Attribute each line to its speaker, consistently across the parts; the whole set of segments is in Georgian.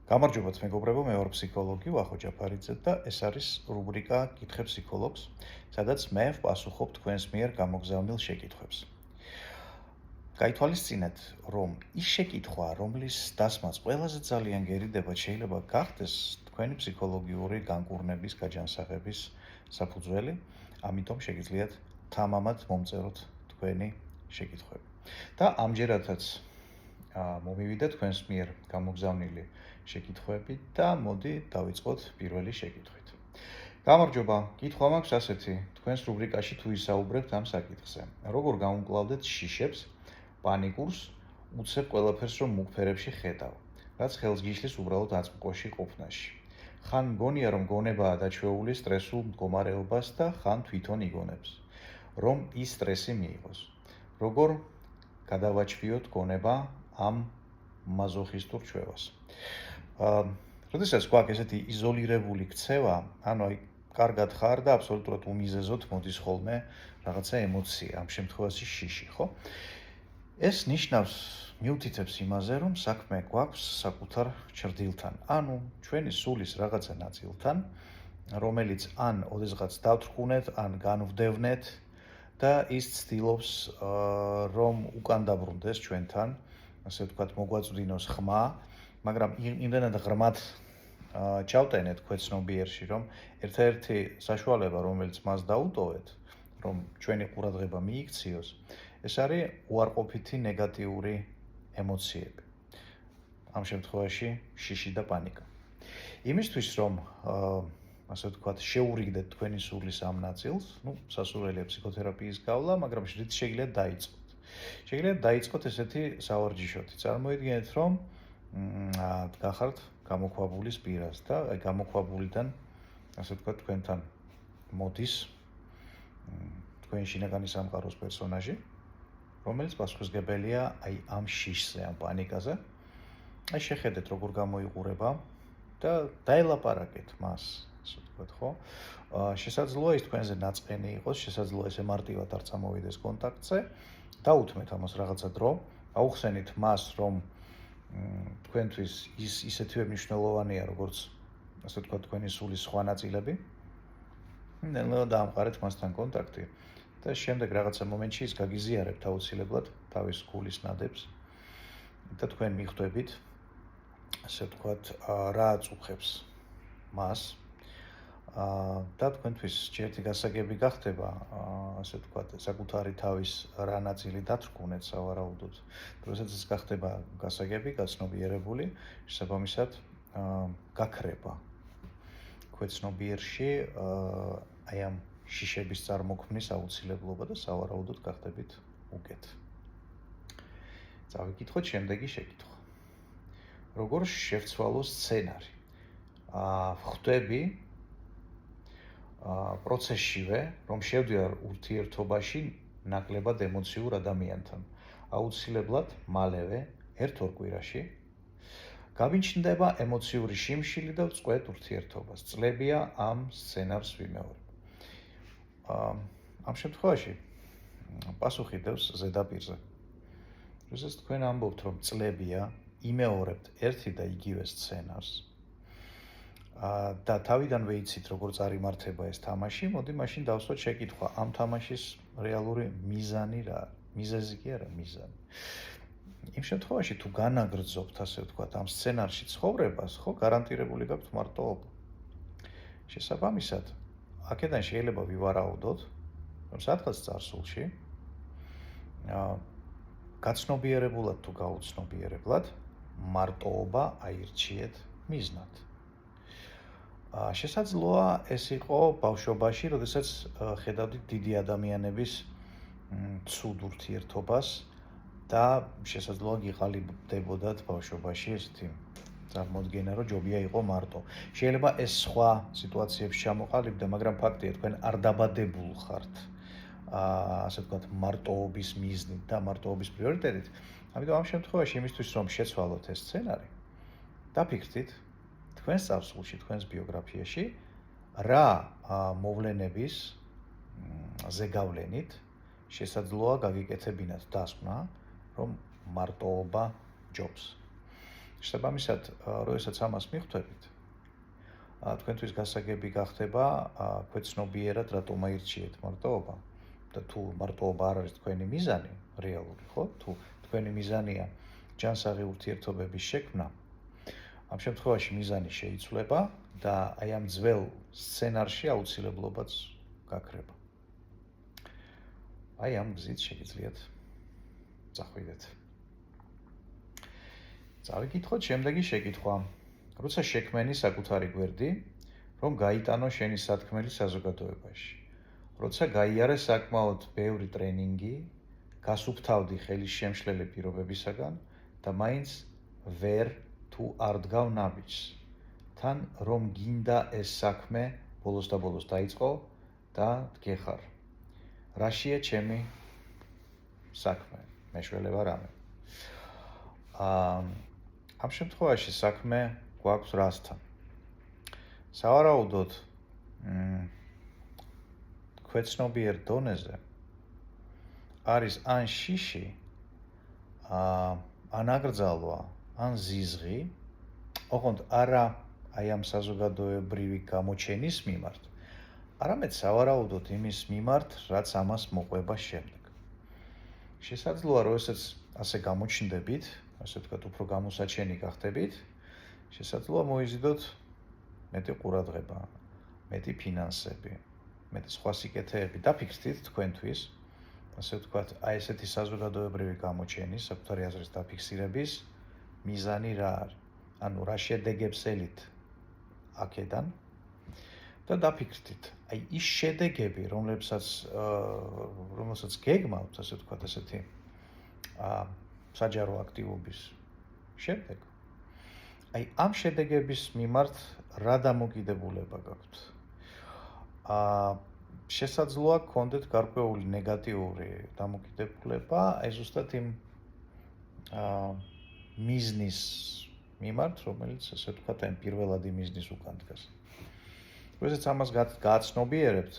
Speaker 1: გამარჯობათ მეგობრებო, მე ვარ ფსიქოლოგი ვახო ჯაფარიძე და ეს არის რუბრიკა კითხე ფსიქოლოგს, სადაც მე ვპასუხობ თქვენს მიერ გამოგზავნილ შეკითხვებს. გაითვალისწინეთ, რომ ის შეკითხვა, რომლის დასმაც ყველაზე ძალიან გერიდებათ, შეიძლება გახდეს თქვენი ფსიქოლოგიური განკურნების, გაჯანსაღების საფუძველი, ამიტომ შეგიძლიათ თამამად მომწეროთ თქვენი შეკითხვები. და ამჯერადაც მომივიდა თქვენს მიერ გამოგზავნილი შეკითხვები და მოდი დავიწყოთ პირველი შეკითხვით. გამარჯობა, კითხვა მაქვს ასეთი, თქვენს რუბრიკაში თუ ისაუბრებთ ამ საკითხზე. როგორ გაუმკლავდეთ შიშებს, პანიკურს, უცებ ყველაფერს რომ მუქ ფერებში ხედავ, რაც ხელს გიშლის უბრალოდ აწმყოში ყოფნაში. ხან მგონია რომ გონებაა დაჩვეული სტრესულ მდგომარეობას და ხან თვითონ იგონებს, რომ ის სტრესი მიიღოს. როგორ გადავაჩვიოთ გონება ამ მაზოხისტურ ჩვევას. როდესაც გვაქვს ესეთი იზოლირებული ქცევა, ანუ აი კარგად ხარ და აბსოლუტურად უმიზეზოდ მოდის ხოლმე რაღაცა ემოცია, ამ შემთხვევაში შიში, ხო? ეს ნიშნავს, მიუთითებს იმაზე, რომ საქმე გვაქვს საკუთარ ჩრდილთან, ანუ ჩვენი სულის რაღაცა ნაწილთან, რომელიც ან ოდესღაც დავთრკუნეთ, ან განვდევნეთ და ის ცდილობს, რომ უკან დაბრუნდეს ჩვენთან, ასე ვთქვათ, მოგვაწვდინოს ხმა, მაგრამ იმდენად ღრმად ჩავტენეთ ქვეცნობიერში, რომ ერთ-ერთი საშუალება, რომელიც მას დაუტოვეთ, რომ ჩვენი ყურადღება მიიქციოს, ეს არის უარყოფითი ნეგატიური ემოციები. ამ შემთხვევაში შიში და პანიკა. იმისთვის, რომ ასე ვთქვათ, შეურიგდეთ თქვენი სულის ამ ნაწილს, სასურველია ფსიქოთერაპიის გავლა, მაგრამ შეგიძლიათ დაიწყოთ. შეგიძლიათ დაიწყოთ ესეთი სავარჯიშოთი. წარმოიდგინეთ, რომ გახართ გამოქვაბულის პირას და აი გამოქვაბულიდან, ასე ვთქვათ, თქვენთან მოდის თქვენი შინაგანი სამყაროს პერსონაჟი, რომელიც პასუხისმგებელია აი ამ შიშზე, ამ პანიკაზე. აი შეხედეთ, როგორ გამოიყურება და დაელაპარაკეთ მას, ასე ვთქვათ, ხო? შესაძლოა ის თქვენზე ნაწყენი იყოს, შესაძლოა ესე მარტივად არ წამოვიდეს კონტაქტზე. დაუთმეთ ამას რაღაცა დრო, აუხსენით მას, რომ თქვენთვის ის ისეთივე მნიშვნელოვანია, როგორც ასე ვთქვათ, თქვენი სულის სხვა ნაწილები. ნელ-ნელა დაამყარეთ მასთან კონტაქტი და შემდეგ რაღაცა მომენტში ის გაგიზიარებთ აუცილებლად თავის გულის ნადებს და თქვენ მიხვდებით, ასე ვთქვათ, რა აწუხებს მას და თქვენთვის ერთი გასაგები გახდება, ასე ვთქვათ, საკუთარი თავის რა ნაწილი დათრკუნეთ სავარაუდოდ. როდესაც ეს გახდება გასაგები, გაცნობიერებული, შესაბამისად გაქრება ქვეცნობიერში აი ამ შიშების წარმოქმნის აუცილებლობა და სავარაუდოდ გახდებით უკეთ. წავიკითხოთ შემდეგი შეკითხვა. როგორ შევცვალო სცენარი? ხვდები პროცესშივე, რომ შევდივარ ურთიერთობაში ნაკლებად ემოციურ ადამიანთან. აუცილებლად მალევე, ერთ-ორ კვირაში გამიჩნდება ემოციური შიმშილი და ვწყვეტ ურთიერთობას. წლებია ამ სცენარს ვიმეორებ. ამ შემთხვევაში პასუხი დევს ზედაპირზე. როდესაც თქვენ ამბობთ, რომ წლებია, იმეორებთ ერთი და იგივე სცენარს და თავიდანვე იცით, როგორ წარიმართება ეს თამაში, მოდი მაშინ დავსვათ შეკითხვა, ამ თამაშის რეალური მიზანი რა არის? მიზეზი კი არა, მიზანი. იმ შემთხვევაში თუ განაგრძობთ, ასე ვთქვათ, ამ სცენარში ცხოვრებას, ხო, გარანტირებული გაქვთ მარტოობა. შესაბამისად, აქედან შეიძლება ვივარაუდოთ, რომ სადღაც წარსულში გაცნობიერებულად თუ გაუცნობიერებლად მარტოობა აირჩიეთ მიზნად. შესაძლოა ეს იყო ბავშვობაში, როდესაც ხედავდით დიდი ადამიანების ცუდ ურთიერთობას და შესაძლოა გიყალიბდებოდათ ბავშვობაში ესეთი წარმოდგენა, რომ ჯობია იყო მარტო. შეიძლება ეს სხვა სიტუაციებში ჩამოყალიბდა, მაგრამ ფაქტია, თქვენ არ დაბადებულ ხართ ასე ვთქვათ, მარტოობის მიზნით და მარტოობის პრიორიტეტით. ამიტომ ამ შემთხვევაში იმისთვის, რომ შეცვალოთ ეს სცენარი, დაფიქრდით თქვენს წარსულში, თქვენს ბიოგრაფიაში, რა მოვლენების ზეგავლენით შესაძლოა გაგიკეთებინათ დასკვნა, რომ მარტოობა ჯობს. შესაბამისად, როდესაც ამას მიხვდებით, თქვენთვის გასაგები გახდება ქვეცნობიერად რატომ აირჩიეთ მარტოობა და თუ მარტოობა არ არის თქვენი მიზანი რეალური, ხო? თუ თქვენი მიზანია ჯანსაღი ურთიერთობების შექმნა, ამ შემთხვევაში მიზანი შეიცვლება და აი ამ ძველ სცენარში აუცილებლობაც გაქრება. აი ამ გზით შეგიძლიათ წახვიდეთ. წავიკითხოთ შემდეგი შეკითხვა. როცა შექმენი საკუთარი გვერდი, რომ გაიტანო შენი სათქმელი საზოგადოებაში. როცა გაიარე საკმაოდ ბევრი ტრენინგი, გასუფთავდი ხელის შემშლელი პირობებისაგან და მაინც ვერ თუ არ დგავ ნაბიჯს. თან რომ გინდა ეს საქმე ბოლოს და ბოლოს დაიწყო და დგეხარ. რაშია ჩემი საქმე? მეშველება რამე. ამ შემთხვევაში საქმე გვაქვს რასთან? სავარაუდოდ ქვეცნობიერ დონეზე არის ან შიში, ან აკრძალვა, ან ზიზღი, ოღონდ არა აი ამ საზოგადოებრივი გამოჩენის მიმართ, არამედ სავარაუდოდ იმის მიმართ, რაც ამას მოყვება შემდეგ. შესაძლოა, როდესაც ასე გამოჩნდებით, ასე ვთქვათ, უფრო გამოსაჩენი გახდებით, შესაძლოა მოიზიდოთ მეტი ყურადღება, მეტი ფინანსები, მეტი სხვა სიკეთეები. დაფიქრდით თქვენთვის, ასე ვთქვათ, აი ესეთი საზოგადოებრივი გამოჩენის, საკუთარი აზრის დაფიქსირების მიზანი რა არის? ანუ რა შედეგებს ელით აქედან და დაფიქრდით, აი ის შედეგები, რომელსაც გეგმავთ, ასე ვთქვათ, ესეთი საჯარო აქტივობის შემდეგ, აი ამ შედეგების მიმართ რა დამოკიდებულება გაქვთ? შესაძლოა გქონდეთ გარკვეული ნეგატიური დამოკიდებულება, აი ზუსტად იმ მიზნის მიმართ, რომელიც ასე ვთქვათ, აი პირველადი მიზნის უკან დგას. როდესაც ამას გააცნობიერებთ,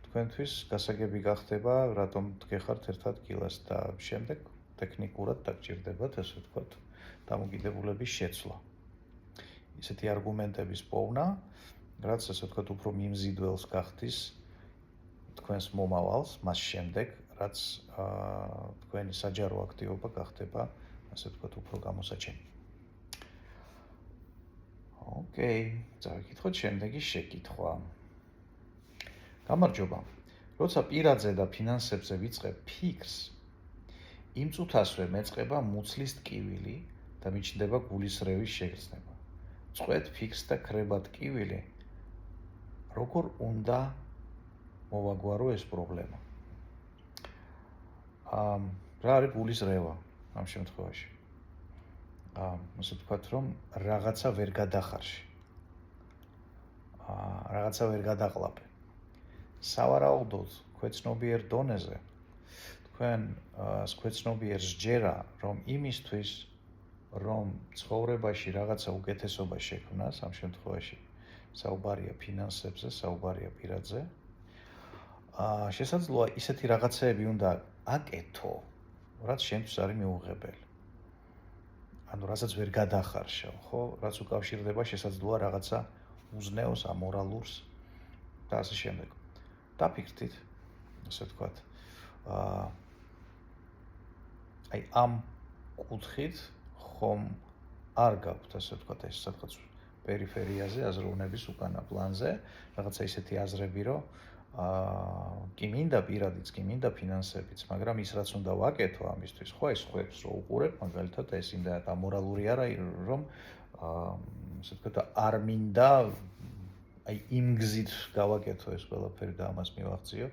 Speaker 1: თქვენთვის გასაგები გახდება, რატომ დგეხართ ერთ ადგილას და შემდეგ ტექნიკურად დაგჭირდებათ, ასე ვთქვათ, დამოკიდებულების შეცვლა. ისეთი არგუმენტების პოვნა, რაც ასე ვთქვათ, უფრო მიმზიდველს გახდის თქვენს მომავალს, მას შემდეგ, რაც თქვენი საჯარო აქტივობა გახდება, ასე ვთქვათ, უფრო გამოსაჩენი. ოკეი, წავიკითხოთ შემდეგი შეკითხვა. გამარჯობა. როცა პირადზე და ფინანსებზე ვიწყებ ფიქრს, იმ წუთასვე მეწყება მუცლის ტკივილი და მიჩნდება გულისრევის შეგრძნება. წყვეთ ფიქრს და ქრება ტკივილი. როგორ უნდა მოვაგვარო ეს პრობლემა? რა არის გულისრევა ამ შემთხვევაში? ასე ვთქვათ, რომ რაღაცა ვერ გადახარში. რაღაცა ვერ გადაყლაპე. სავარაუდოდ, ქვეცნობიერ დონეზე თქვენ ქვეცნობიერ სჯერა, რომ იმისთვის, რომ ცხოვრებაში რაღაცა უკეთესობა შექმნას, ამ შემთხვევაში საუბარია ფინანსებზე, საუბარია პირადზე, შესაძლოა ისეთი რაღაცეები უნდა აკეთო, რაც შენთვის არის მიუღებელი. ანუ რასაც ვერ გადახარშავ, ხო? რაც უკავშირდება შესაძლოა რაღაცა უზნეოს, ამორალურს და ასე შემდეგ. დაფიქრდით, ასე ვთქვათ, აი ამ კუთხით ხომ არ გაქვთ, ასე ვთქვათ, ეს სადღაც პერიფერიაზე, აზროვნების უკანა პლანზე, რაღაცა ისეთი აზრები, რომ კი მინდა პირადიც, კი მინდა ფინანსებიც, მაგრამ ის რაც უნდა ვაკეთო ამისთვის, ხო, ეს ხვებს რო უყურებ, მაგალითად, ეს იმდანაც ამორალური არა, რომ ასე ვთქვათ, არ მინდა აი იმ გზით გავაკეთო ეს ყველაფერი და ამას მივაღწიო,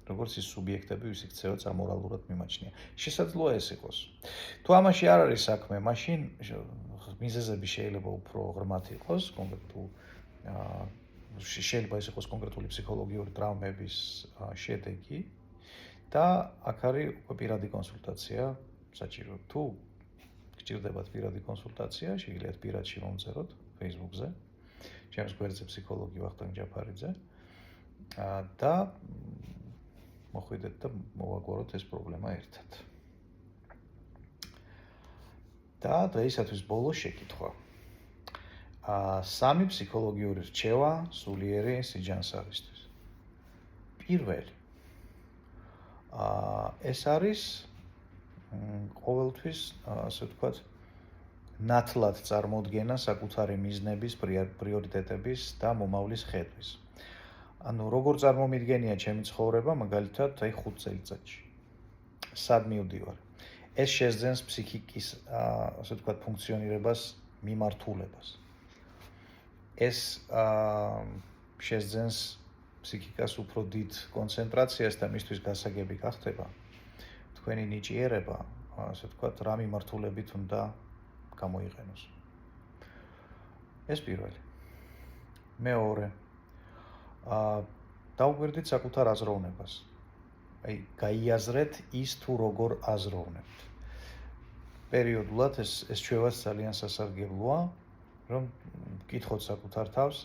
Speaker 1: როგორც ის სუბიექტები, ვის იქცევაც ამორალურად მიმაჩნია. შესაძლოა ეს იყოს. თუ ამაში არ არის საქმე, მაშინ მიზეზები შეიძლება უფრო ღრმად იყოს, კონკრეტულ შეიძლება ეს იყოს კონკრეტული ფსიქოლოგიური ტრავმების შედეგი და აქ არის უკვე პირადი კონსულტაცია საჭირო. თუ გჭირდებათ პირადი კონსულტაცია, შეგიძლიათ პირადში მომწეროთ Facebook-ზე, ჩემს გვერდზე ფსიქოლოგი ვახტანგ ჯაფარიძე და მოხვიდეთ და მოვაგვაროთ ეს პრობლემა ერთად. და დღეისათვის ბოლო შეკითხვა. სამი ფსიქოლოგიური რჩევა სულიერი სიჯანსაღისთვის. პირველი. ეს არის ყოველთვის, ასე ვთქვათ, ნათლად წარმოდგენა საკუთარი მიზნების, პრიორიტეტების და მომავლის ხედვის. ანუ როგორ წარმომიდგენია ჩემი ცხოვრება, მაგალითად, 5 წელიწადში. სად მივდივარ? ეს შეძენს ფსიქიკის, ასე ვთქვათ, ფუნქციონირებას, მიმართულებას. ეს შეძენს ფსიქიკას უფრო დიდ კონცენტრაციას და მისთვის გასაგები გახდება. თქვენი ნიჭიერება, ასე ვთქვათ, რა მიმართულებით უნდა გამოიყენოს. ეს პირველი. მეორე. დაუკვირდით საკუთარ აზროვნებას. აი, გაიაზრეთ ის თუ როგორ აზროვნებთ. პერიოდულად ეს ჩვევაც ძალიან სასარგებლოა, რომ ვკითხოთ საკუთარ თავს,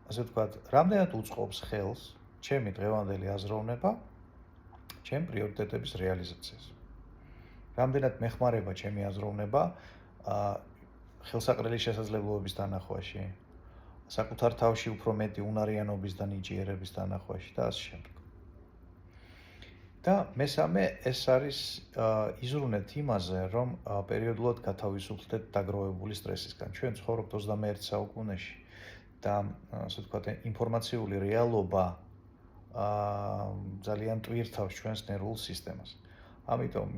Speaker 1: ასე ვთქვათ, რამდენად უწყობს ხელს ჩემი დღევანდელი აზროვნება ჩემ პრიორიტეტების რეალიზაციას. რამდენად მეხმარება ჩემი აზროვნება ხელსაყრელი შესაძლებლობების დანახვაში, საკუთარ თავში უფრო მეტი უნარიანობის და ნიჭიერების დანახვაში და ასე შემდეგ. და მესამე, ეს არის იზრუნეთ იმაზე, რომ პერიოდულად გათავისუფლდეთ დაგროვებული სტრესისგან. ჩვენ ცხოვრობთ 21 საუკუნეში და ასე ვთქვათ, ინფორმაციული რეალობა ძალიან ტვირთავს ჩვენს ნერვულ სისტემას. ამიტომ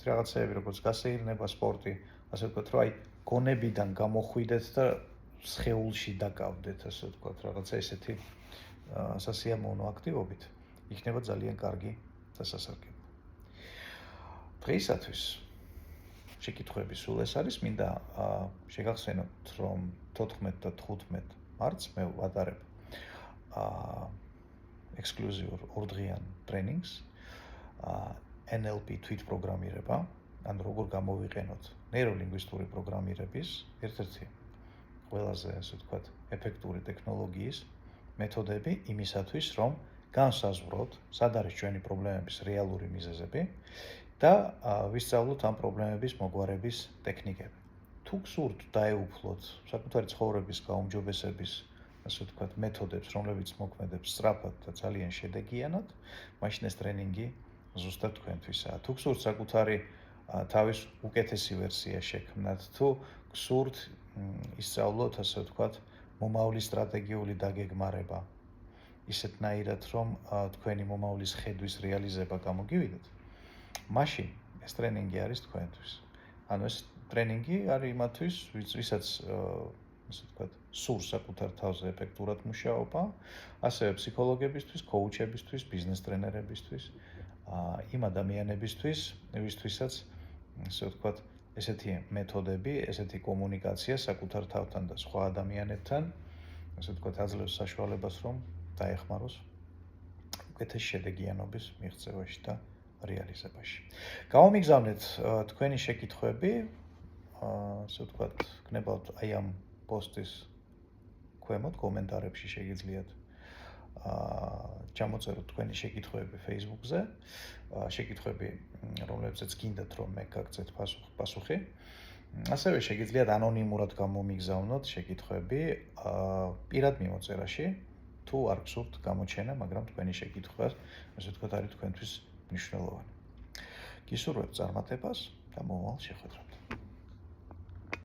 Speaker 1: რაღაცეები, როგორც გასეირნება, სპორტი, ასე ვთქვათ, რომ აი გონებიდან გამოხვიდეთ და სხეულში დაკავდეთ, ასე ვთქვათ, რაღაცა ესეთი სასიამოვნო აქტივობით, იქნება ძალიან კარგი და სასარგებლო. დღეისათვის შეკითხვები სულ ეს არის, მინდა შეგახსენოთ, რომ 14 და 15 მარტს მე ვატარებ ექსკლუზიურ ორდღიან ტრენინგს, NLP თვითპროგრამირება, ანუ როგორ გამოვიყენოთ ნეიროლინგვისტური პროგრამირების ერთ-ერთი ყველაზე, ასე ვთქვათ, ეფექტური ტექნოლოგიის მეთოდები იმისათვის, რომ განსაზღვროთ, სად არის ჩვენი პრობლემების რეალური მიზეზები და ვისწავლოთ ამ პრობლემების მოგვარების ტექნიკები. თუ გსურთ დაეუფლოთ საკუთარი ცხოვრების გაუმჯობესების, ასე ვთქვათ, მეთოდებს, რომლებიც მოქმედებს სწრაფად და ძალიან შედეგიანად, მაშინ ეს ტრენინგი ზუსტად თქვენთვისაა. თუ გსურთ საკუთარი თავის უკეთესი ვერსია შექმნათ, თუ გსურთ ისწავლოთ, ასე ვთქვათ, მომავლის სტრატეგიული დაგეგმარება, ისეთნაირად, რომ თქვენი მომავლის ხედვის რეალიზება გამოგივიდეთ, მაშინ ეს ტრენინგი არის თქვენთვის. ანუ ეს ტრენინგი არის იმათთვის, ვისაც, ასე ვთქვათ, სურს საკუთარ თავზე ეფექტურად მუშაობა, ასევე ფსიქოლოგებისთვის, კოუჩებისთვის, ბიზნეს ტრენერებისთვის, იმ ადამიანებისთვის, ვისთვისაც, ასე ვთქვათ, ესეთი მეთოდები, ესეთი კომუნიკაცია საკუთარ თავთან და სხვა ადამიანებთან, ასე ვთქვათ, აძლევს საშუალებას, რომ დაეხმაროს უკეთეს შედეგიანობის მიღწევაში და რეალიზებაში. გამომიგზავნეთ თქვენი შეკითხვები, ასე ვთქვათ, გნებავთ აი ამ პოსტის ქვემოთ კომენტარებში შეგიძლიათ ჩამოწეროთ თქვენი შეკითხვები Facebook-ზე, შეკითხვები, რომლებზეც გინდათ, რომ მე გაგცეთ პასუხი. ასევე შეგიძლიათ ანონიმურად გამომიგზავნოთ შეკითხვები პირად მიმოწერაში, თუ არ გსურთ გამოჩენა, მაგრამ თქვენი შეკითხვა, ასე ვთქვათ, არის თქვენთვის მნიშვნელოვანი. გისურვებთ წარმატებას და მომავალ შეხვედრას.